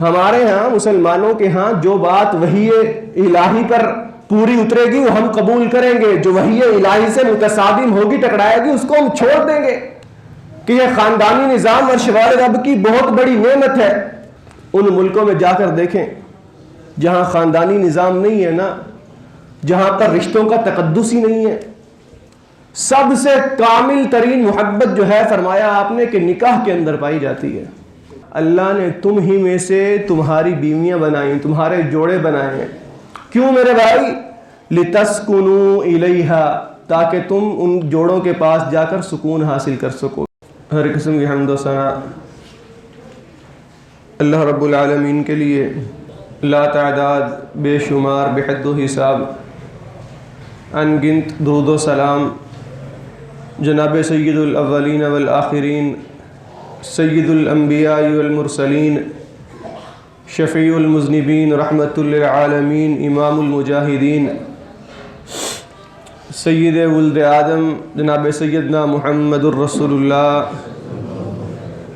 ہمارے ہاں مسلمانوں کے ہاں جو بات وحی الہی پر پوری اترے گی وہ ہم قبول کریں گے، جو وحی الہی سے متصادم ہوگی ٹکرائے گی اس کو ہم چھوڑ دیں گے کہ یہ خاندانی نظام عرش والے رب کی بہت بڑی نعمت ہے۔ ان ملکوں میں جا کر دیکھیں جہاں خاندانی نظام نہیں ہے نا، جہاں پر رشتوں کا تقدس ہی نہیں ہے، سب سے کامل ترین محبت جو ہے فرمایا آپ نے کہ نکاح کے اندر پائی جاتی ہے۔ اللہ نے تم ہی میں سے تمہاری بیویاں بنائیں، تمہارے جوڑے بنائے ہیں، کیوں میرے بھائی؟ لِتَسْكُنُوا إِلَيْهَا، تاکہ تم ان جوڑوں کے پاس جا کر سکون حاصل کر سکو۔ ہر قسم کی حمد و ثنا اللہ رب العالمین کے لیے، لا تعداد بے شمار بے حد و حساب ان گنت درود و سلام جناب سید الاولین والآخرین، سید الانبیاء والمرسلین، شفیع المذنبین، رحمت للعالمین، امام المجاہدین، سید ولد آدم جناب سیدنا محمد الرسول اللہ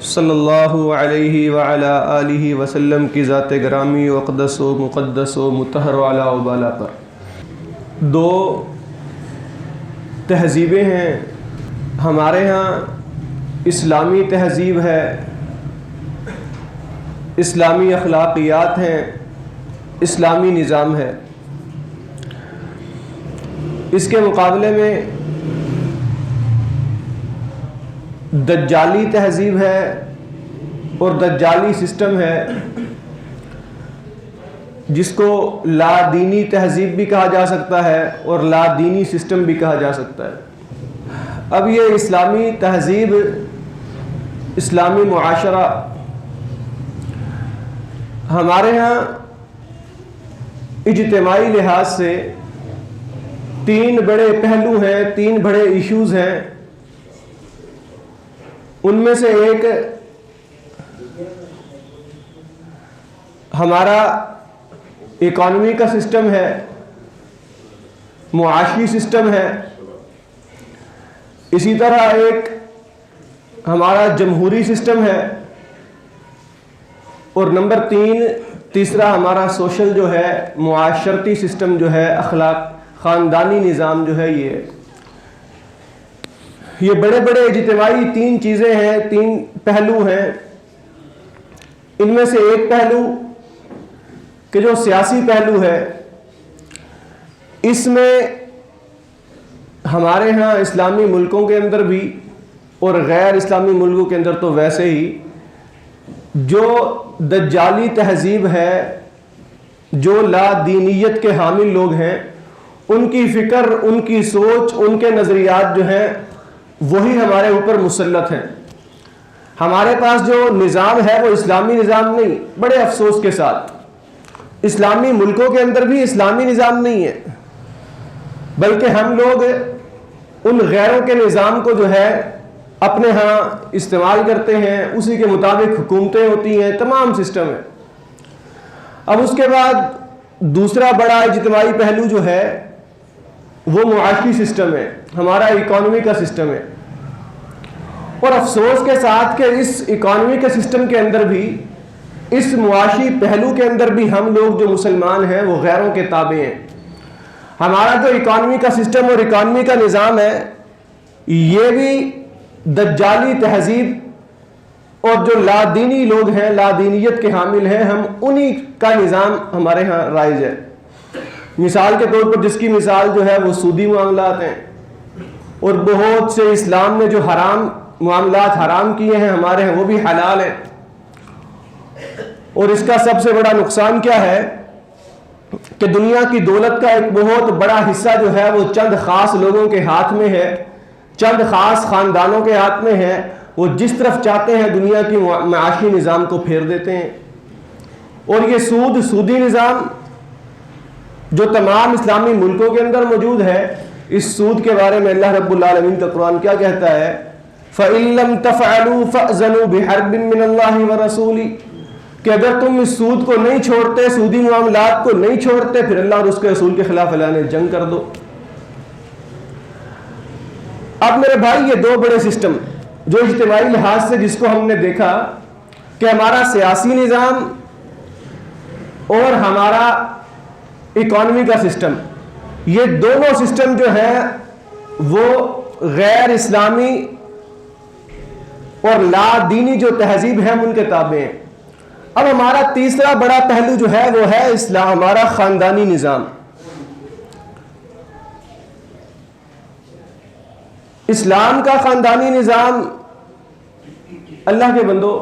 صلی اللہ علیہ وعلی آلہ وسلم کی ذات گرامی و اقدس و مقدس و مطہر و اعلیٰ و بالا پر۔ دو تہذیبیں ہیں ہمارے ہاں، اسلامی تہذیب ہے، اسلامی اخلاقیات ہیں، اسلامی نظام ہے۔ اس کے مقابلے میں دجالی تہذیب ہے اور دجالی سسٹم ہے، جس کو لا دینی تہذیب بھی کہا جا سکتا ہے اور لا دینی سسٹم بھی کہا جا سکتا ہے۔ اب یہ اسلامی تہذیب، اسلامی معاشرہ ہمارے ہاں اجتماعی لحاظ سے تین بڑے پہلو ہیں، تین بڑے ایشوز ہیں۔ ان میں سے ایک ہمارا اکانومی کا سسٹم ہے، معاشی سسٹم ہے، اسی طرح ایک ہمارا جمہوری سسٹم ہے، اور نمبر تیسرا ہمارا سوشل جو ہے، معاشرتی سسٹم جو ہے، اخلاق خاندانی نظام جو ہے۔ یہ بڑے بڑے اجتماعی تین چیزیں ہیں، تین پہلو ہیں۔ ان میں سے ایک پہلو کہ جو سیاسی پہلو ہے، اس میں ہمارے ہاں اسلامی ملکوں کے اندر بھی اور غیر اسلامی ملکوں کے اندر تو ویسے ہی جو دجالی تہذیب ہے، جو لا دینیت کے حامل لوگ ہیں، ان کی فکر، ان کی سوچ، ان کے نظریات جو ہیں وہی ہمارے اوپر مسلط ہیں۔ ہمارے پاس جو نظام ہے وہ اسلامی نظام نہیں، بڑے افسوس کے ساتھ اسلامی ملکوں کے اندر بھی اسلامی نظام نہیں ہے، بلکہ ہم لوگ ان غیروں کے نظام کو جو ہے اپنے ہاں استعمال کرتے ہیں، اسی کے مطابق حکومتیں ہوتی ہیں، تمام سسٹم ہے۔ اب اس کے بعد دوسرا بڑا اجتماعی پہلو جو ہے وہ معاشی سسٹم ہے، ہمارا اکانومی کا سسٹم ہے۔ اور افسوس کے ساتھ کہ اس اکانومی کے سسٹم کے اندر بھی، اس معاشی پہلو کے اندر بھی ہم لوگ جو مسلمان ہیں وہ غیروں کے تابع ہیں۔ ہمارا جو اکانومی کا سسٹم اور اکانومی کا نظام ہے، یہ بھی دجالی تہذیب اور جو لا دینی لوگ ہیں، لا دینیت کے حامل ہیں، ہم انہی کا نظام ہمارے ہاں رائج ہے۔ مثال کے طور پر جس کی مثال جو ہے وہ سودی معاملات ہیں، اور بہت سے اسلام نے جو حرام معاملات حرام کیے ہیں ہمارے ہیں وہ بھی حلال ہیں۔ اور اس کا سب سے بڑا نقصان کیا ہے کہ دنیا کی دولت کا ایک بہت بڑا حصہ جو ہے وہ چند خاص لوگوں کے ہاتھ میں ہے، چند خاص خاندانوں کے ہاتھ میں ہے۔ وہ جس طرف چاہتے ہیں دنیا کی معاشی نظام کو پھیر دیتے ہیں۔ اور یہ سودی نظام جو تمام اسلامی ملکوں کے اندر موجود ہے، اس سود کے بارے میں اللہ رب العالمین کا قرآن کیا کہتا ہے؟ فَإِن لَمْ تَفْعَلُوا فَأْذَنُوا بِحَرْبٍ مِّنَ اللَّهِ وَرَسُولِهِ، کہ اگر تم اس سود کو نہیں چھوڑتے، سودی معاملات کو نہیں چھوڑتے، پھر اللہ اور اس کے رسول کے خلاف اعلان جنگ کر دو۔ اب میرے بھائی یہ دو بڑے سسٹم جو اجتماعی لحاظ سے جس کو ہم نے دیکھا کہ ہمارا سیاسی نظام اور ہمارا اکانومی کا سسٹم، یہ دونوں سسٹم جو ہیں وہ غیر اسلامی اور لا دینی جو تہذیب ہے ان کے تابع ہیں۔ اب ہمارا تیسرا بڑا پہلو جو ہے وہ ہے اسلام، ہمارا خاندانی نظام۔ اسلام کا خاندانی نظام، اللہ کے بندو،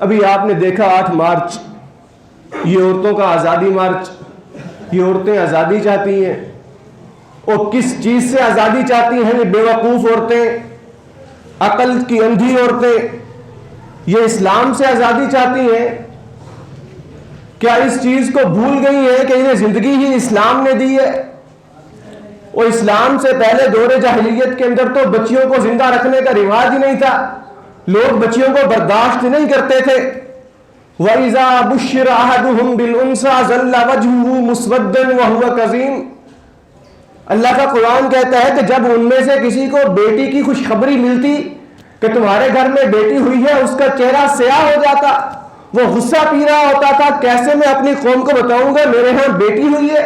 ابھی آپ نے دیکھا 8 مارچ، یہ عورتوں کا آزادی مارچ، یہ عورتیں آزادی چاہتی ہیں، اور کس چیز سے آزادی چاہتی ہیں؟ یہ بے وقوف عورتیں، عقل کی اندھی عورتیں، یہ اسلام سے آزادی چاہتی ہیں۔ کیا اس چیز کو بھول گئی ہیں کہ انہیں زندگی ہی اسلام نے دی ہے؟ اور اسلام سے پہلے دور جاہلیت کے اندر تو بچیوں کو زندہ رکھنے کا رواج ہی نہیں تھا، لوگ بچیوں کو برداشت نہیں کرتے تھے۔ وَإِذَا بُشِّرَ أَحَدُهُمْ بِالْأُنثَىٰ ظَلَّ وَجْهُهُ مُسْوَدًّا وَهُوَ كَظِيمٌ، اللہ کا قرآن کہتا ہے کہ جب ان میں سے کسی کو بیٹی کی خوشخبری ملتی کہ تمہارے گھر میں بیٹی ہوئی ہے، اس کا چہرہ سیاہ ہو جاتا، وہ غصہ پی رہا ہوتا تھا، کیسے میں اپنی قوم کو بتاؤں گا میرے ہاں بیٹی ہوئی ہے۔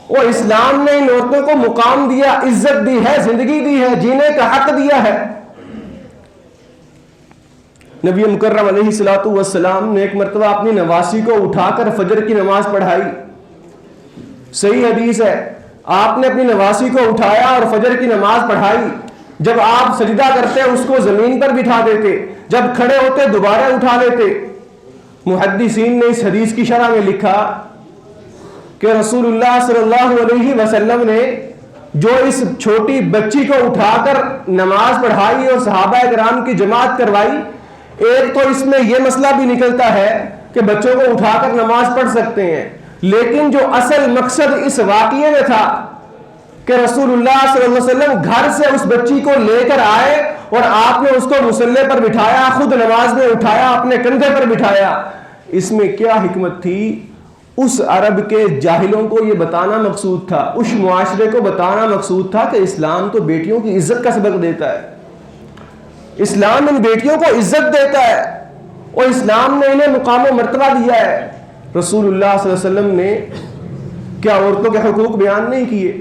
اور اسلام نے ان عورتوں کو مقام دیا، عزت دی ہے، زندگی دی ہے، جینے کا حق دیا ہے۔ نبی مکرم علیہ الصلوۃ والسلام نے ایک مرتبہ اپنی نواسی کو اٹھا کر فجر کی نماز پڑھائی، صحیح حدیث ہے، آپ نے اپنی نواسی کو اٹھایا اور فجر کی نماز پڑھائی۔ جب آپ سجدہ کرتے اس کو زمین پر بٹھا دیتے، جب کھڑے ہوتے دوبارہ اٹھا لیتے۔ محدثین نے اس حدیث کی شرح میں لکھا کہ رسول اللہ صلی اللہ علیہ وسلم نے جو اس چھوٹی بچی کو اٹھا کر نماز پڑھائی اور صحابہ کرام کی جماعت کروائی، ایک تو اس میں یہ مسئلہ بھی نکلتا ہے کہ بچوں کو اٹھا کر نماز پڑھ سکتے ہیں، لیکن جو اصل مقصد اس واقعے میں تھا کہ رسول اللہ صلی اللہ علیہ وسلم گھر سے اس بچی کو لے کر آئے اور آپ نے اس کو مصلی پر بٹھایا، خود نماز میں اٹھایا، اپنے کندھے پر بٹھایا، اس میں کیا حکمت تھی؟ اس عرب کے جاہلوں کو یہ بتانا مقصود تھا، اس معاشرے کو بتانا مقصود تھا کہ اسلام تو بیٹیوں کی عزت کا سبق دیتا ہے، اسلام ان بیٹیوں کو عزت دیتا ہے، اور اسلام نے انہیں مقام و مرتبہ دیا ہے۔ رسول اللہ صلی اللہ علیہ وسلم نے کیا عورتوں کے حقوق بیان نہیں کیے؟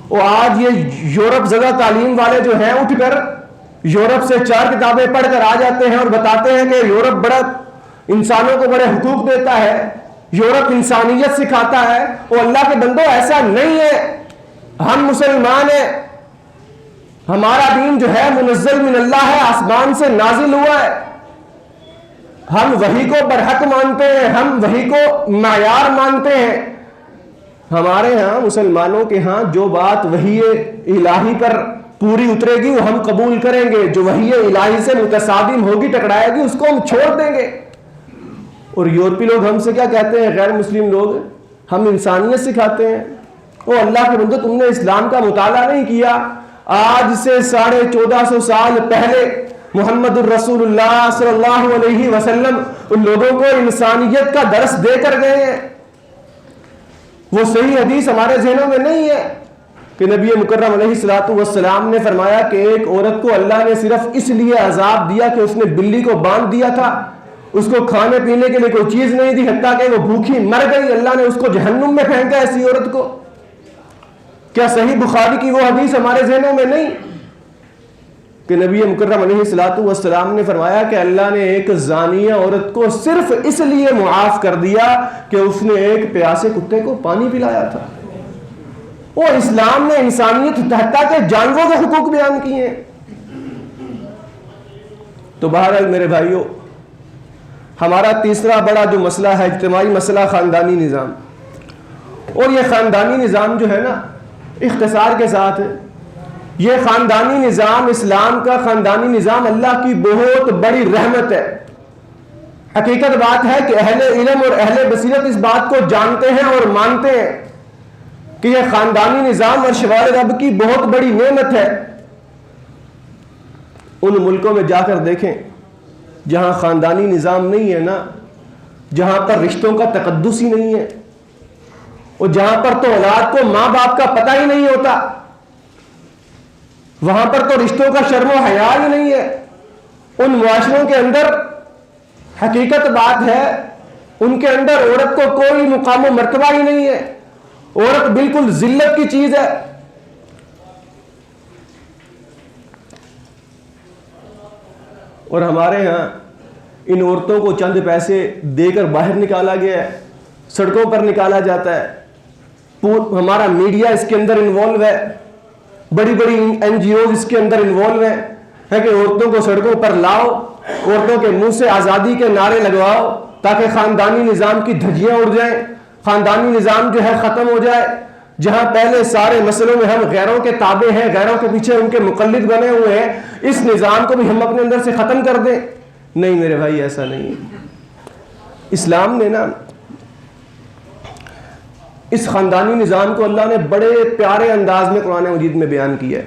اور آج یہ یورپ زدہ تعلیم والے جو ہیں اٹھ کر یورپ سے 4 کتابیں پڑھ کر آ جاتے ہیں اور بتاتے ہیں کہ یورپ بڑا انسانوں کو بڑے حقوق دیتا ہے، یورپ انسانیت سکھاتا ہے۔ اور اللہ کے بندوں ایسا نہیں ہے، ہم مسلمان ہیں، ہمارا دین جو ہے منزل من اللہ ہے، آسمان سے نازل ہوا ہے، ہم وحی کو برحق مانتے ہیں، ہم وحی کو معیار مانتے ہیں۔ ہمارے ہاں مسلمانوں کے ہاں جو بات وحی الہی پر پوری اترے گی وہ ہم قبول کریں گے، جو وحی الہی سے متصادم ہوگی ٹکرائے گی اس کو ہم چھوڑ دیں گے۔ اور یورپی لوگ ہم سے کیا کہتے ہیں؟ غیر مسلم لوگ ہم انسانیت سکھاتے ہیں۔ او اللہ کے بندو، تم نے اسلام کا مطالعہ نہیں کیا؟ آج سے 1450 سال پہلے محمد الرسول اللہ صلی اللہ علیہ وسلم ان لوگوں کو انسانیت کا درس دے کر گئے ہیں۔ وہ صحیح حدیث ہمارے ذہنوں میں نہیں ہے کہ نبی مکرم علیہ الصلوۃ والسلام نے فرمایا کہ ایک عورت کو اللہ نے صرف اس لیے عذاب دیا کہ اس نے بلی کو باندھ دیا تھا، اس کو کھانے پینے کے لیے کوئی چیز نہیں دی، حتیٰ کہ وہ بھوکی مر گئی، اللہ نے اس کو جہنم میں پھینکا ایسی عورت کو۔ کیا صحیح بخاری کی وہ حدیث ہمارے ذہنوں میں نہیں کہ نبی مکرم علیہ الصلوۃ والسلام نے فرمایا کہ اللہ نے ایک زانیہ عورت کو صرف اس لیے معاف کر دیا کہ اس نے ایک پیاسے کتے کو پانی پلایا تھا۔ اور اسلام نے انسانیت حتیٰ کہ جانوروں کے حقوق بیان کیے ہیں۔ تو بہرحال میرے بھائیوں، ہمارا تیسرا بڑا جو مسئلہ ہے اجتماعی مسئلہ، خاندانی نظام۔ اور یہ خاندانی نظام جو ہے نا، اختصار کے ساتھ ہے، یہ خاندانی نظام، اسلام کا خاندانی نظام اللہ کی بہت بڑی رحمت ہے۔ حقیقت بات ہے کہ اہل علم اور اہل بصیرت اس بات کو جانتے ہیں اور مانتے ہیں کہ یہ خاندانی نظام عرش والے رب کی بہت بڑی نعمت ہے۔ ان ملکوں میں جا کر دیکھیں جہاں خاندانی نظام نہیں ہے نا، جہاں پر رشتوں کا تقدس ہی نہیں ہے، اور جہاں پر تو اولاد کو ماں باپ کا پتہ ہی نہیں ہوتا، وہاں پر تو رشتوں کا شرم و حیا ہی نہیں ہے۔ ان معاشروں کے اندر حقیقت بات ہے ان کے اندر عورت کو کوئی مقام و مرتبہ ہی نہیں ہے، عورت بالکل ذلت کی چیز ہے۔ اور ہمارے ہاں ان عورتوں کو چند پیسے دے کر باہر نکالا گیا ہے، سڑکوں پر نکالا جاتا ہے، ہمارا میڈیا اس کے اندر انوالو ہے، بڑی بڑی این جی اوز اس کے اندر انوالو ہیں کہ عورتوں کو سڑکوں پر لاؤ، عورتوں کے منہ سے آزادی کے نعرے لگواؤ تاکہ خاندانی نظام کی دھجیاں اڑ جائیں، خاندانی نظام جو ہے ختم ہو جائے۔ جہاں پہلے سارے مسئلوں میں ہم غیروں کے تابع ہیں، غیروں کے پیچھے ان کے مقلد بنے ہوئے ہیں، اس نظام کو بھی ہم اپنے اندر سے ختم کر دیں۔ نہیں میرے بھائی، ایسا نہیں ہے۔ اسلام نے نا اس خاندانی نظام کو اللہ نے بڑے پیارے انداز میں قرآن مجید میں بیان کیا ہے۔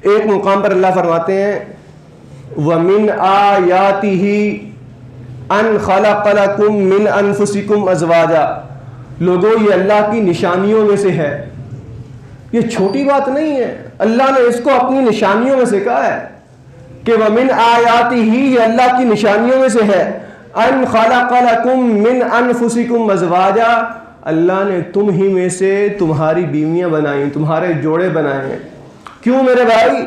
ایک مقام پر اللہ فرماتے ہیں وَمِنْ آيَاتِهِ أَنْ خَلَقَ لَكُم مِّنْ أَنفُسِكُمْ أَزْوَاجًا، لوگوں یہ اللہ کی نشانیوں میں سے ہے۔ یہ چھوٹی بات نہیں ہے، اللہ نے اس کو اپنی نشانیوں میں سے کہا ہے کہ وَمِنْ آيَاتِهِ، یہ اللہ کی نشانیوں میں سے ہے، أَنْ خَلَقَ لَكُم مِّنْ أَنفُسِكُمْ أَزْوَاجًا، اللہ نے تم ہی میں سے تمہاری بیویاں بنائیں، تمہارے جوڑے بنائے ہیں۔ کیوں میرے بھائی؟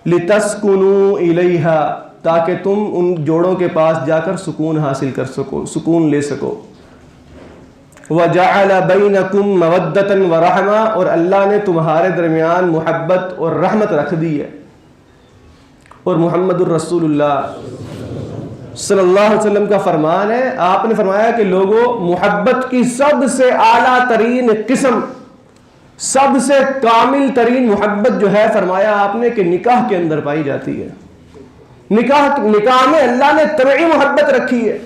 لِتَسْكُنُوا إِلَيْهَا، تاکہ تم ان جوڑوں کے پاس جا کر سکون حاصل کر سکو، سکون لے سکو۔ وَجَعَلَ بَيْنَكُمْ مَوَدَّةً وَرَحْمَةً، اور اللہ نے تمہارے درمیان محبت اور رحمت رکھ دی ہے۔ اور محمد الرسول اللہ صلی اللہ علیہ وسلم کا فرمان ہے، آپ نے فرمایا کہ لوگوں، محبت کی سب سے اعلیٰ ترین قسم، سب سے کامل ترین محبت جو ہے، فرمایا آپ نے کہ نکاح کے اندر پائی جاتی ہے۔ نکاح میں اللہ نے طبعی محبت رکھی ہے۔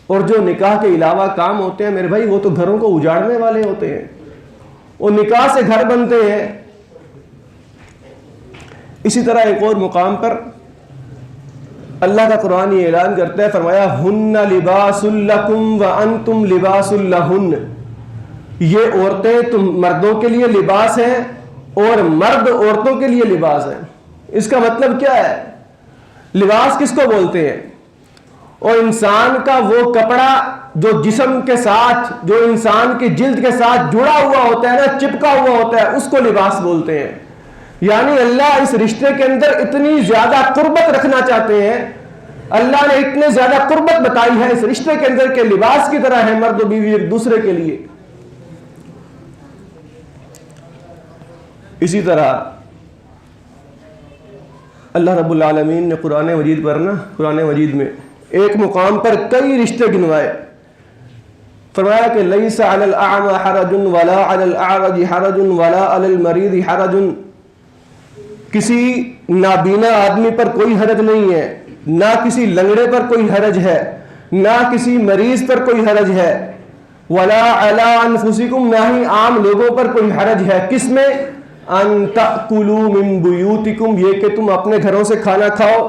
اور جو نکاح کے علاوہ کام ہوتے ہیں میرے بھائی، وہ تو گھروں کو اجاڑنے والے ہوتے ہیں، وہ نکاح سے گھر بنتے ہیں۔ اسی طرح ایک اور مقام پر اللہ کا قرآن یہ اعلان کرتا ہے، فرمایا ہن لباس لکم وانتم لباس لہن، یہ عورتیں تم مردوں کے لیے لباس ہیں اور مرد عورتوں کے لیے لباس ہیں۔ اس کا مطلب کیا ہے؟ لباس کس کو بولتے ہیں؟ اور انسان کا وہ کپڑا جو جسم کے ساتھ، جو انسان کی جلد کے ساتھ جڑا ہوا ہوتا ہے نا، چپکا ہوا ہوتا ہے، اس کو لباس بولتے ہیں۔ یعنی اللہ اس رشتے کے اندر اتنی زیادہ قربت رکھنا چاہتے ہیں، اللہ نے اتنے زیادہ قربت بتائی ہے اس رشتے کے اندر کہ لباس کی طرح ہے مرد و بیوی ایک دوسرے کے لیے۔ اسی طرح اللہ رب العالمین نے قرآن مجید میں ایک مقام پر کئی رشتے گنوائے، فرمایا کہ لیس علی الاعمى حرج ولا علی الاعرج حرج ولا علی المریض حرج، کسی نابینا آدمی پر کوئی حرج نہیں ہے، نہ کسی لنگڑے پر کوئی حرج ہے، نہ کسی مریض پر کوئی حرج ہے، ولا علی انفسکم، نہ ہی عام لوگوں پر کوئی حرج ہے۔ کس میں؟ ان تأکلوا من بیوتکم، یہ کہ تم اپنے گھروں سے کھانا کھاؤ،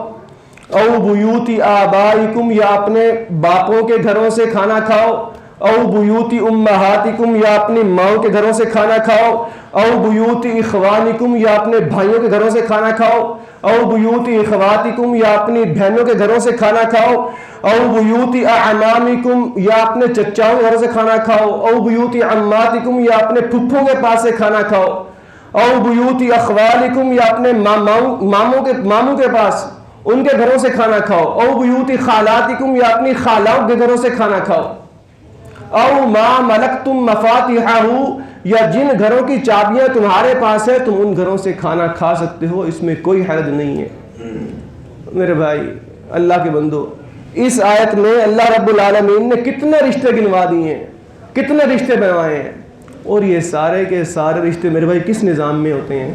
او بیوت آبائکم، یا اپنے باپوں کے گھروں سے کھانا کھاؤ، او بیوت امہاتکم، یا اپنی ماؤں کے گھروں سے کھانا کھاؤ، او بیوت اخوانکم، یا اپنے بھائیوں کے گھروں سے کھانا کھاؤ، او بیوت اخواتکم، یا اپنی بہنوں کے گھروں سے کھانا کھاؤ، او بیوت اعمامکم، یا اپنے چچاؤں کے گھروں سے کھانا کھاؤ، او بیوت عماتکم، یا اپنے پھپھوں کے پاس سے کھانا کھاؤ، او بیوت اخوالکم، یا اپنے ماموں کے پاس ان کے گھروں سے کھانا کھاؤ، او بیوت خالاتکم، یا اپنی خالاؤں کے گھروں سے کھانا کھاؤ، او ما ملکتم مفاتحہ، یا جن گھروں کی چابیاں تمہارے پاس ہے تم ان گھروں سے کھانا کھا سکتے ہو، اس میں کوئی حرج نہیں ہے۔ میرے بھائی، اللہ کے بندو، اس آیت میں اللہ رب العالمین نے کتنے رشتے گنوا دیے ہیں، کتنے رشتے بنوائے ہیں، اور یہ سارے کے سارے رشتے میرے بھائی کس نظام میں ہوتے ہیں؟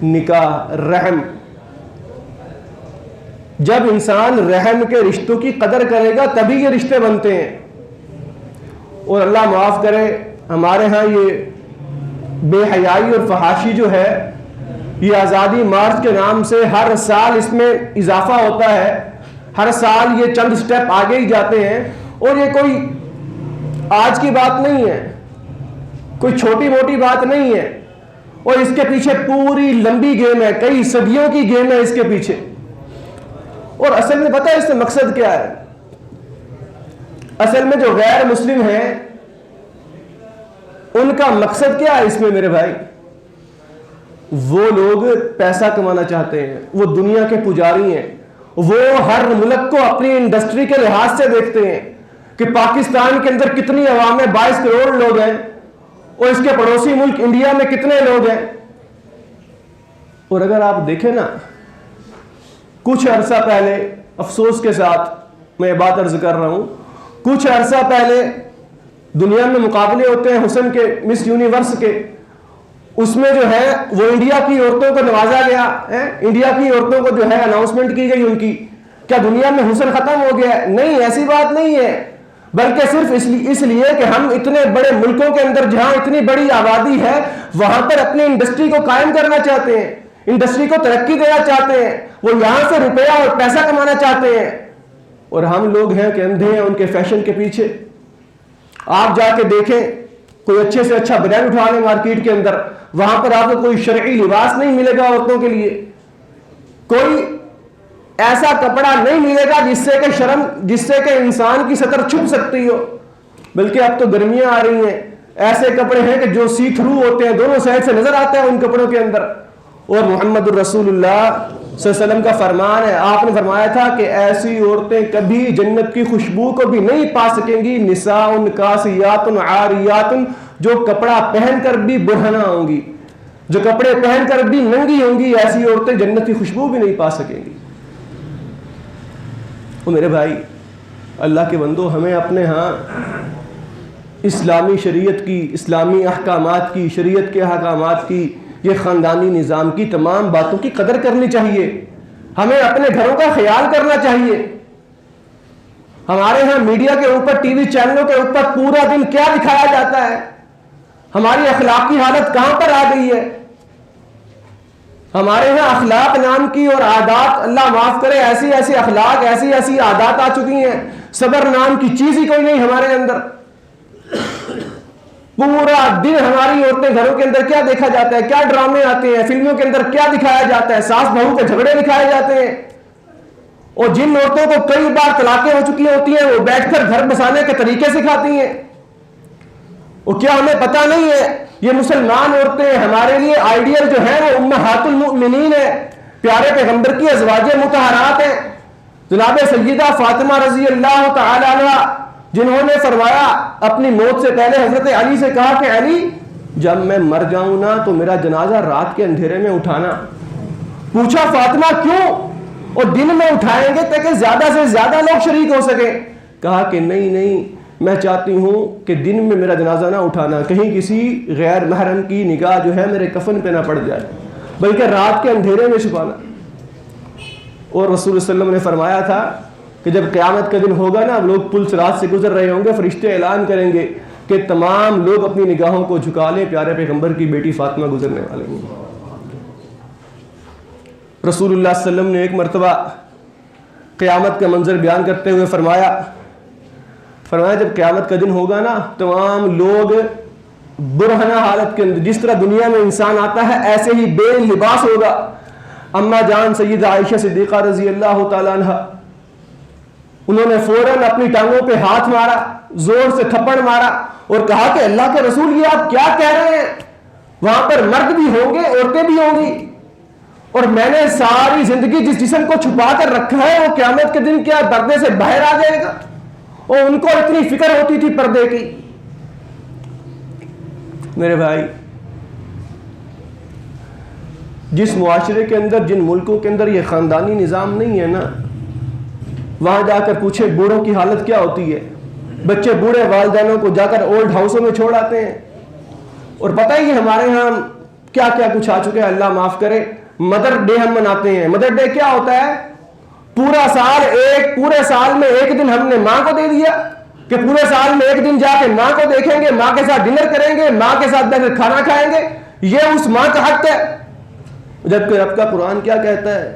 نکاح، رحم۔ جب انسان رحم کے رشتوں کی قدر کرے گا تبھی یہ رشتے بنتے ہیں۔ اور اللہ معاف کرے، ہمارے ہاں یہ بے حیائی اور فحاشی جو ہے، یہ آزادی مارچ کے نام سے ہر سال اس میں اضافہ ہوتا ہے، ہر سال یہ چند سٹیپ آگے ہی جاتے ہیں، اور یہ کوئی آج کی بات نہیں ہے، کوئی چھوٹی موٹی بات نہیں ہے، اور اس کے پیچھے پوری لمبی گیم ہے، کئی صدیوں کی گیم ہے اس کے پیچھے۔ اور اصل میں پتہ ہے اس سے مقصد کیا ہے؟ اصل میں جو غیر مسلم ہیں ان کا مقصد کیا ہے اس میں میرے بھائی؟ وہ لوگ پیسہ کمانا چاہتے ہیں، وہ دنیا کے پجاری ہیں، وہ ہر ملک کو اپنی انڈسٹری کے لحاظ سے دیکھتے ہیں کہ پاکستان کے اندر کتنی عوام ہے، 22 کروڑ لوگ ہیں، اور اس کے پڑوسی ملک انڈیا میں کتنے لوگ ہیں۔ اور اگر آپ دیکھیں نا، کچھ عرصہ پہلے، افسوس کے ساتھ میں یہ بات عرض کر رہا ہوں، کچھ عرصہ پہلے دنیا میں مقابلے ہوتے ہیں حسن کے، مس یونیورس کے، اس میں جو ہے وہ انڈیا کی عورتوں کو نوازا گیا ہے، انڈیا کی عورتوں کو جو ہے اناؤنسمنٹ کی گئی ان کی۔ کیا دنیا میں حسن ختم ہو گیا ہے؟ نہیں، ایسی بات نہیں ہے، بلکہ صرف اس لیے کہ ہم اتنے بڑے ملکوں کے اندر جہاں اتنی بڑی آبادی ہے وہاں پر اپنی انڈسٹری کو قائم کرنا چاہتے ہیں، انڈسٹری کو ترقی دینا چاہتے ہیں، وہ یہاں سے روپیہ اور پیسہ کمانا چاہتے ہیں، اور ہم لوگ ہیں کہ اندھے ہیں ان کے فیشن کے پیچھے۔ آپ جا کے دیکھیں، کوئی اچھے سے اچھا برانڈ اٹھا لیں مارکیٹ کے اندر، وہاں پر آپ کو کوئی شرعی لباس نہیں ملے گا عورتوں کے لیے، کوئی ایسا کپڑا نہیں ملے گا جس سے کہ انسان کی سطر چھپ سکتی ہو، بلکہ اب تو گرمیاں آ رہی ہیں، ایسے کپڑے ہیں کہ جو سی تھرو ہوتے ہیں، دونوں سائڈ سے نظر آتا ہے ان کپڑوں کے اندر۔ اور محمد الرسول اللہ صلی اللہ علیہ وسلم کا فرمان ہے، آپ نے فرمایا تھا کہ ایسی عورتیں کبھی جنت کی خوشبو کو بھی نہیں پا سکیں گی، نساء کاسیات عاریات، جو کپڑا پہن کر بھی برہنہ ہوں گی، جو کپڑے پہن کر بھی ننگی ہوں گی، ایسی عورتیں جنت کی خوشبو بھی نہیں پا سکیں گی۔ تو میرے بھائی، اللہ کے بندو، ہمیں اپنے ہاں اسلامی شریعت کی، اسلامی احکامات کی، شریعت کے احکامات کی، یہ خاندانی نظام کی تمام باتوں کی قدر کرنی چاہیے، ہمیں اپنے گھروں کا خیال کرنا چاہیے۔ ہمارے ہاں میڈیا کے اوپر، ٹی وی چینلوں کے اوپر پورا دن کیا دکھایا جاتا ہے؟ ہماری اخلاقی حالت کہاں پر آ گئی ہے؟ ہمارے ہاں اخلاق نام کی اور عادات، اللہ معاف کرے، ایسی ایسی اخلاق، ایسی ایسی عادات آ چکی ہیں، صبر نام کی چیز ہی کوئی نہیں ہمارے اندر۔ پورا دن ہماری عورتیں گھروں کے اندر کیا دیکھا جاتا ہے، کیا ڈرامے آتے ہیں، فلموں کے اندر کیا دکھایا جاتا ہے، ساس بہو کے جھگڑے دکھائے جاتے ہیں، اور جن عورتوں کو کئی بار طلاقیں ہو چکی ہوتی ہیں وہ بیٹھ کر گھر بسانے کے طریقے سکھاتی ہیں۔ اور کیا ہمیں پتہ نہیں ہے یہ مسلمان عورتیں ہمارے لیے آئیڈیل جو ہیں وہ امہات المؤمنین ہیں، پیارے پیغمبر کی ازواج مطہرات ہیں، جناب سیدہ فاطمہ رضی اللہ تعالی عنہ، جنہوں نے فرمایا اپنی موت سے پہلے حضرت علی سے کہا کہ علی، جب میں مر جاؤں نا تو میرا جنازہ رات کے اندھیرے میں اٹھانا۔ پوچھا فاطمہ کیوں؟ اور دن میں اٹھائیں گے تاکہ زیادہ سے زیادہ لوگ شریک ہو سکیں۔ کہا کہ نہیں، میں چاہتی ہوں کہ دن میں میرا جنازہ نہ اٹھانا، کہیں کسی غیر محرم کی نگاہ جو ہے میرے کفن پہ نہ پڑ جائے، بلکہ رات کے اندھیرے میں چھپانا۔ اور رسول اللہ صلی اللہ علیہ وسلم نے فرمایا تھا کہ جب قیامت کا دن ہوگا نا، لوگ پل صراط سے گزر رہے ہوں گے، فرشتے اعلان کریں گے کہ تمام لوگ اپنی نگاہوں کو جھکا لیں، پیارے پیغمبر کی بیٹی فاطمہ گزرنے والے ہیں۔ رسول اللہ صلی اللہ علیہ وسلم نے ایک مرتبہ قیامت کا منظر بیان کرتے ہوئے فرمایا جب قیامت کا دن ہوگا نا، تمام لوگ برہنہ حالت کے اندر، جس طرح دنیا میں انسان آتا ہے ایسے ہی بے لباس ہوگا۔ اما جان سیدہ عائشہ صدیقہ رضی اللہ تعالی عنہ، انہوں نے فوراً اپنی ٹانگوں پہ ہاتھ مارا، زور سے تھپڑ مارا اور کہا کہ اللہ کے رسول، یہ آپ کیا کہہ رہے ہیں؟ وہاں پر مرد بھی ہوں گے، عورتیں بھی ہوں گی، اور میں نے ساری زندگی جس جسم کو چھپا کر رکھا ہے وہ قیامت کے دن کیا پردے سے باہر آ جائے گا؟ اور ان کو اتنی فکر ہوتی تھی پردے کی۔ میرے بھائی، جس معاشرے کے اندر، جن ملکوں کے اندر یہ خاندانی نظام نہیں ہے نا، وہاں جا کر پوچھے بوڑھوں کی حالت کیا ہوتی ہے۔ بچے بوڑھے والدینوں کو جا کر اولڈ ہاؤسوں میں چھوڑ آتے ہیں، اور پتہ ہی ہمارے ہاں کیا کیا کچھ آ چکے ہیں، اللہ معاف کرے۔ مدر ڈے ہم مناتے ہیں۔ مدر ڈے کیا ہوتا ہے؟ پورے سال میں ایک دن ہم نے ماں کو دے دیا کہ پورے سال میں ایک دن جا کے ماں کو دیکھیں گے، ماں کے ساتھ ڈنر کریں گے، ماں کے ساتھ بیٹھ کر کھانا کھائیں گے، یہ اس ماں کا حق ہے۔ جبکہ رب کا قرآن کیا کہتا ہے؟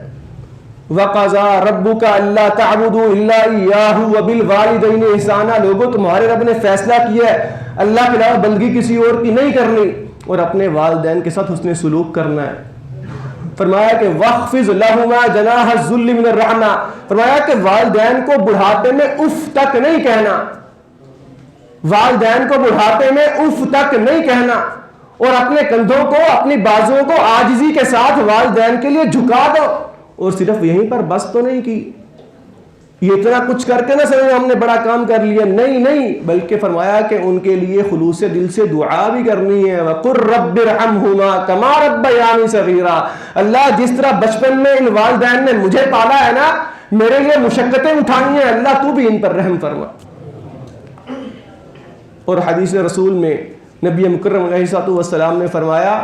وَقَضَىٰ رَبُّكَ أَلَّا تَعْبُدُوا إِلَّا إِيَّاهُ وَبِالْوَالِدَيْنِ إِحْسَانًا، لوگوں تمہارے رب نے فیصلہ کیا ہے اللہ کے علاوہ بندگی کسی اور کی نہیں کرنی، اور اپنے والدین کے ساتھ حسن سلوک کرنا ہے۔ فرمایا کہ وَاخْفِضْ لَهُمَا جَنَاحَ الذُّلِّ مِنَ الرَّحْمَةِ، فرمایا کہ والدین کو بڑھاپے میں اف تک نہیں کہنا، والدین کو بڑھاپے میں اف تک نہیں کہنا، اور اپنے کندھوں کو، اپنی بازوؤں کو عاجزی کے ساتھ والدین کے لیے جھکا دو. اور صرف یہیں پر بس تو نہیں کی، یہ اتنا کچھ کر کے نہ سمجھو ہم نے بڑا کام کر لیا، نہیں، بلکہ فرمایا کہ ان کے لیے خلوص دل سے دعا بھی کرنی ہے. وَقُلْ رَبِّ ارْحَمْهُمَا كَمَا رَبَّيَانِي صَغِيرًا. اللہ جس طرح بچپن میں ان والدین نے مجھے پالا ہے نا، میرے لیے مشقتیں اٹھانی ہیں، اللہ تو بھی ان پر رحم فرما. اور حدیث رسول میں نبی مکرم علیہ الصلوۃ والسلام نے فرمایا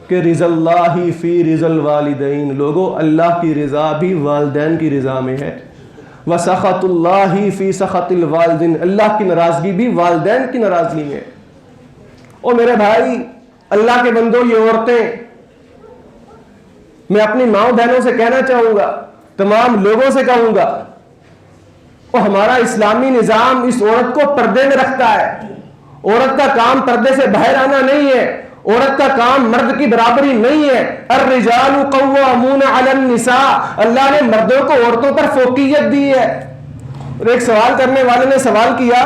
کہ رضا اللہ فی رضا الوالدین، لوگوں اللہ کی رضا بھی والدین کی رضا میں ہے. وسخط اللہ فی سخط الوالدین، اللہ کی ناراضگی بھی والدین کی ناراضگی میں. اور میرے بھائی اللہ کے بندوں، یہ عورتیں، میں اپنی ماؤں بہنوں سے کہنا چاہوں گا، تمام لوگوں سے کہوں گا، اور ہمارا اسلامی نظام اس عورت کو پردے میں رکھتا ہے. عورت کا کام پردے سے باہر آنا نہیں ہے، عورت کا کام مرد کی برابری نہیں ہے. الرجال قوامون علی النساء، اللہ نے مردوں کو عورتوں پر فوقیت دی ہے. اور ایک سوال کرنے والے نے سوال کیا،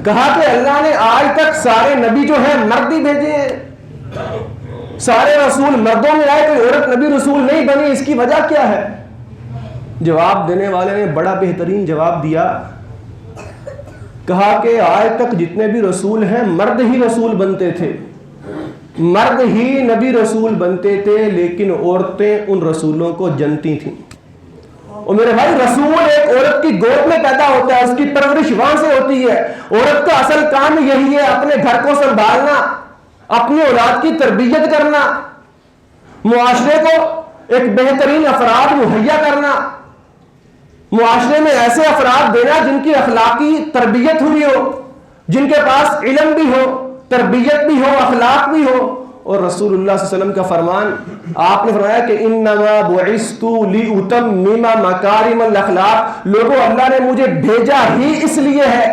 کہا کہ اللہ نے آج تک سارے نبی جو ہیں مرد ہی بھیجے ہیں، سارے رسول مردوں میں آئے، کوئی عورت نبی رسول نہیں بنی، اس کی وجہ کیا ہے؟ جواب دینے والے نے بڑا بہترین جواب دیا، کہا کہ آج تک جتنے بھی رسول ہیں مرد ہی رسول بنتے تھے، مرد ہی نبی رسول بنتے تھے، لیکن عورتیں ان رسولوں کو جنتی تھیں. اور میرے بھائی رسول ایک عورت کی گود میں پیدا ہوتا ہے، اس کی پرورش وہاں سے ہوتی ہے. عورت کا اصل کام یہی ہے، اپنے گھر کو سنبھالنا، اپنی اولاد کی تربیت کرنا، معاشرے کو ایک بہترین افراد مہیا کرنا، معاشرے میں ایسے افراد دینا جن کی اخلاقی تربیت ہوئی ہو، جن کے پاس علم بھی ہو، تربیت بھی ہو، اخلاق بھی ہو. اور رسول اللہ صلی اللہ علیہ وسلم کا فرمان، آپ نے فرمایا کہ انما بعثت لاتمم مکارم الاخلاق، لوگوں اللہ نے مجھے بھیجا ہی اس لیے ہے،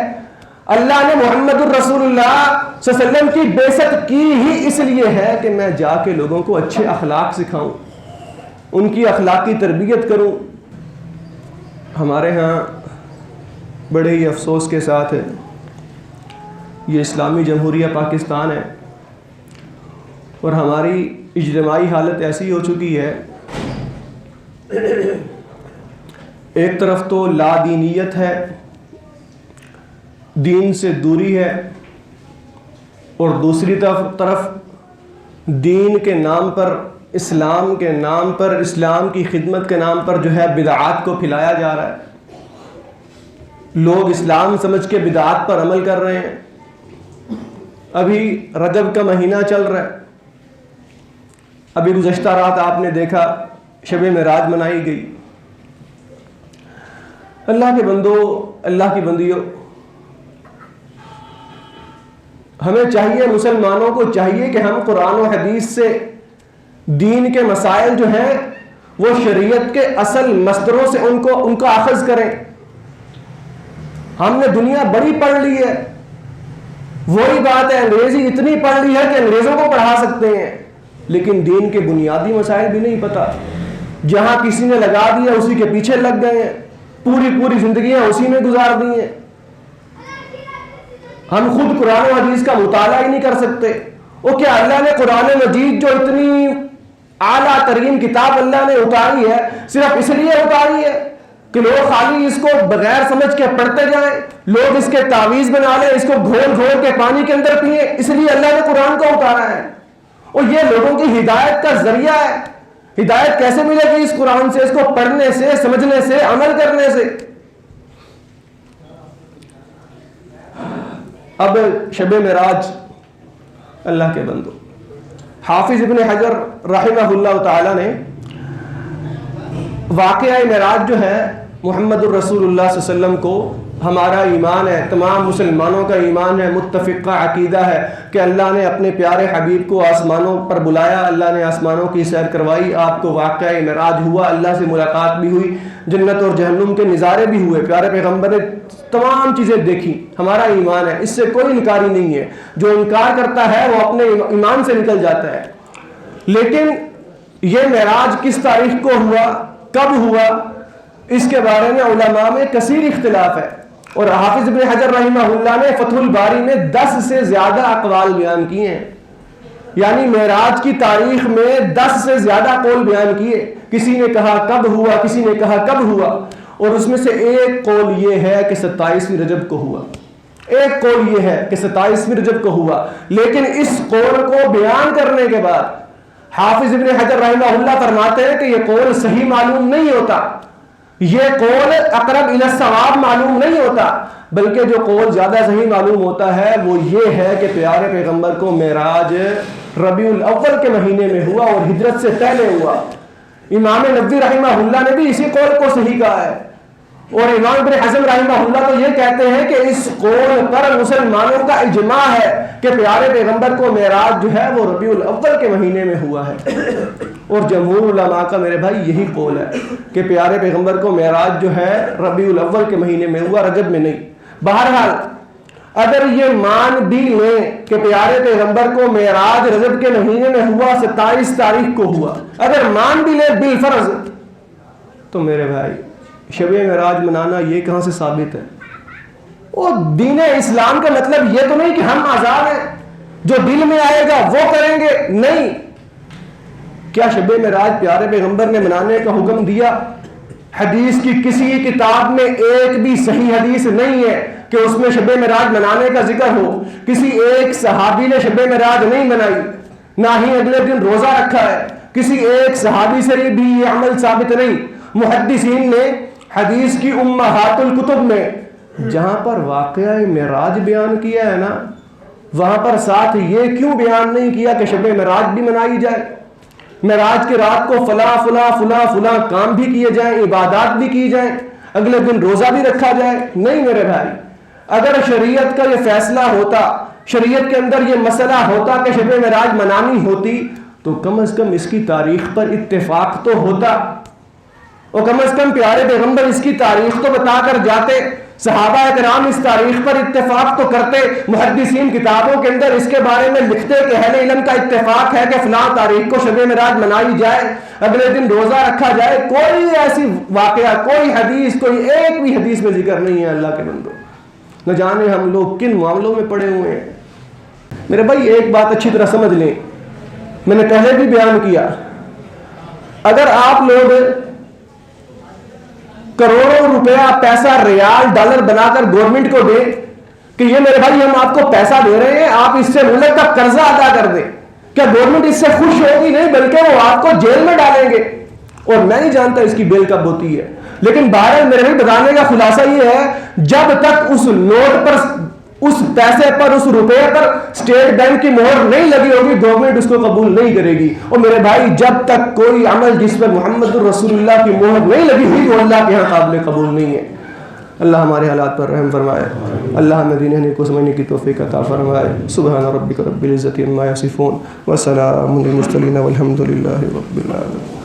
اللہ نے محمد الرسول اللہ صلی اللہ علیہ وسلم کی بعثت کی ہی اس لیے ہے کہ میں جا کے لوگوں کو اچھے اخلاق سکھاؤں، ان کی اخلاقی تربیت کروں. ہمارے ہاں بڑے ہی افسوس کے ساتھ ہے، یہ اسلامی جمہوریہ پاکستان ہے، اور ہماری اجتماعی حالت ایسی ہو چکی ہے، ایک طرف تو لا دینیت ہے، دین سے دوری ہے، اور دوسری طرف دین کے نام پر، اسلام کے نام پر، اسلام کی خدمت کے نام پر جو ہے بدعات کو پھیلایا جا رہا ہے. لوگ اسلام سمجھ کے بدعات پر عمل کر رہے ہیں. ابھی رجب کا مہینہ چل رہا ہے، ابھی گزشتہ رات آپ نے دیکھا شب معراج منائی گئی. اللہ کے بندو، اللہ کی بندیوں، ہمیں چاہیے، مسلمانوں کو چاہیے کہ ہم قرآن و حدیث سے دین کے مسائل جو ہیں وہ شریعت کے اصل مصدروں سے ان کا اخذ کریں. ہم نے دنیا بڑی پڑھ لی ہے، وہی بات ہے، انگریزی اتنی پڑھ لی ہے کہ انگریزوں کو پڑھا سکتے ہیں، لیکن دین کے بنیادی مسائل بھی نہیں پتہ. جہاں کسی نے لگا دیا اسی کے پیچھے لگ گئے ہیں، پوری زندگیاں اسی میں گزار دی ہیں. ہم خود قرآن و حدیث کا مطالعہ ہی نہیں کر سکتے. وہ کیا اللہ نے قرآن مجید جو اتنی اعلیٰ ترین کتاب اللہ نے اتاری ہے، صرف اس لیے اتاری ہے کہ لوگ خالی اس کو بغیر سمجھ کے پڑھتے جائیں، لوگ اس کے تعویذ بنا لیں، اس کو گھول کے پانی کے اندر پئیں، اس لیے اللہ نے قرآن کو اتارا ہے؟ اور یہ لوگوں کی ہدایت کا ذریعہ ہے. ہدایت کیسے ملے گی؟ اس قرآن سے، اس کو پڑھنے سے، سمجھنے سے، عمل کرنے سے. اب شب معراج، اللہ کے بندو، حافظ ابن حجر رحمہ اللہ تعالی نے واقعہ معراج جو ہے محمد الرسول اللہ صلی اللہ علیہ وسلم کو، ہمارا ایمان ہے، تمام مسلمانوں کا ایمان ہے، متفقہ عقیدہ ہے کہ اللہ نے اپنے پیارے حبیب کو آسمانوں پر بلایا، اللہ نے آسمانوں کی سیر کروائی، آپ کو واقعہ معراج ہوا، اللہ سے ملاقات بھی ہوئی، جنت اور جہنم کے نظارے بھی ہوئے، پیارے پیغمبر نے تمام چیزیں دیکھی. ہمارا ایمان ہے، اس سے کوئی انکاری نہیں ہے. جو انکار کرتا ہے وہ اپنے ایمان سے نکل جاتا ہے. لیکن یہ معراج کس تاریخ کو ہوا، کب ہوا، اس کے بارے میں علماء میں کثیر اختلاف ہے. اور حافظ ابن حجر رحمہ اللہ نے فتح الباری میں 10 سے زیادہ اقوال بیان کیے ہیں، یعنی معراج کی تاریخ میں 10 سے زیادہ قول بیان کیے. کسی نے کہا کب ہوا، کسی نے کہا کب ہوا، اور اس میں سے ایک قول یہ ہے کہ 27ویں رجب کو ہوا، ایک قول یہ ہے کہ 27ویں رجب کو ہوا. لیکن اس قول کو بیان کرنے کے بعد حافظ ابن حجر رحمہ اللہ فرماتے ہیں کہ یہ قول صحیح معلوم نہیں ہوتا، یہ قول اقرب الی الصواب معلوم نہیں ہوتا، بلکہ جو قول زیادہ صحیح معلوم ہوتا ہے وہ یہ ہے کہ پیارے پیغمبر کو معراج ربیع الاول کے مہینے میں ہوا اور ہجرت سے پہلے ہوا. امام نووی رحمہ اللہ نے بھی اسی قول کو صحیح کہا ہے، اور امام ابن حزم رحمہ اللہ تو یہ کہتے ہیں کہ اس قول پر مسلمانوں کا اجماع ہے کہ پیارے پیغمبر کو معراج جو ہے وہ ربیع الاول کے مہینے میں ہوا ہے. اور جمہور علماء کا میرے بھائی یہی قول ہے کہ پیارے پیغمبر کو معراج جو ہے ربیع الاول کے مہینے میں ہوا، رجب میں نہیں. بہرحال اگر یہ مان بھی لیں کہ پیارے پیغمبر کو معراج رجب کے مہینے میں ہوا، 27 تاریخ کو ہوا، اگر مان بھی لیں بالفرض، تو میرے بھائی شب معراج منانا یہ کہاں سے ثابت ہے؟ اور دین اسلام کا مطلب یہ تو نہیں کہ ہم آزاد ہیں، جو دل میں آئے گا وہ کریں گے، نہیں. کیا شب معراج پیارے پیغمبر نے منانے کا حکم دیا؟ حدیث کی کسی کتاب میں ایک بھی صحیح حدیث نہیں ہے کہ اس میں شب معراج منانے کا ذکر ہو. کسی ایک صحابی نے شب معراج نہیں منائی، نہ ہی اگلے دن روزہ رکھا ہے، کسی ایک صحابی سے بھی یہ عمل ثابت نہیں. محدثین نے حدیث کی امہات الکتب میں جہاں پر واقعہ معراج بیان کیا ہے نا، وہاں پر ساتھ یہ کیوں بیان نہیں کیا کہ شب معراج بھی منائی جائے، معراج کی رات کو فلاں فلاں فلاں فلاں کام بھی کیے جائیں، عبادات بھی کی جائیں، اگلے دن روزہ بھی رکھا جائے؟ نہیں میرے بھائی، اگر شریعت کا یہ فیصلہ ہوتا، شریعت کے اندر یہ مسئلہ ہوتا کہ شب معراج منانی ہوتی، تو کم از کم اس کی تاریخ پر اتفاق تو ہوتا، اور کم از کم پیارے پیغمبر اس کی تاریخ تو بتا کر جاتے، صحابہ کرام اس تاریخ پر اتفاق تو کرتے، محدثین کتابوں کے اندر اس کے بارے میں لکھتے کہ اہل علم کا اتفاق ہے کہ فلاں تاریخ کو شب معراج منائی جائے، اگلے دن روزہ رکھا جائے. کوئی ایسی واقعہ، کوئی حدیث، کوئی ایک بھی حدیث میں ذکر نہیں ہے. اللہ کے بندو، نہ جانے ہم لوگ کن معاملوں میں پڑے ہوئے ہیں. میرے بھائی ایک بات اچھی طرح سمجھ لیں، میں نے پہلے بھی بیان کیا، اگر آپ لوگ کروڑوں روپیہ پیسہ ریال ڈالر بنا کر گورنمنٹ کو دیں کہ یہ میرے بھائی ہم آپ کو پیسہ دے رہے ہیں، آپ اس سے ملک کا قرضہ ادا کر دیں، کیا گورنمنٹ اس سے خوش ہوگی؟ نہیں، بلکہ وہ آپ کو جیل میں ڈالیں گے. اور میں نہیں جانتا اس کی بیل کب ہوتی ہے، لیکن بہرحال میرے بھی بتانے کا خلاصہ یہ ہے، جب تک اس نوٹ پر، اس پیسے پر، اس روپے پر اسٹیٹ بینک کی مہر نہیں لگی ہوگی، گورنمنٹ اس کو قبول نہیں کرے گی. اور میرے بھائی جب تک کوئی عمل جس پر محمد الرسول اللہ کی مہر نہیں لگی ہوئی وہ اللہ کے ہاں قابل قبول نہیں ہے. اللہ ہمارے حالات پر رحم فرمائے، اللہ ہمیں دین کو سمجھنے کی توفیق عطا فرمائے. سبحان ربک رب العزت عما یصفون وسلام علی المرسلین والحمد للہ رب العالمین.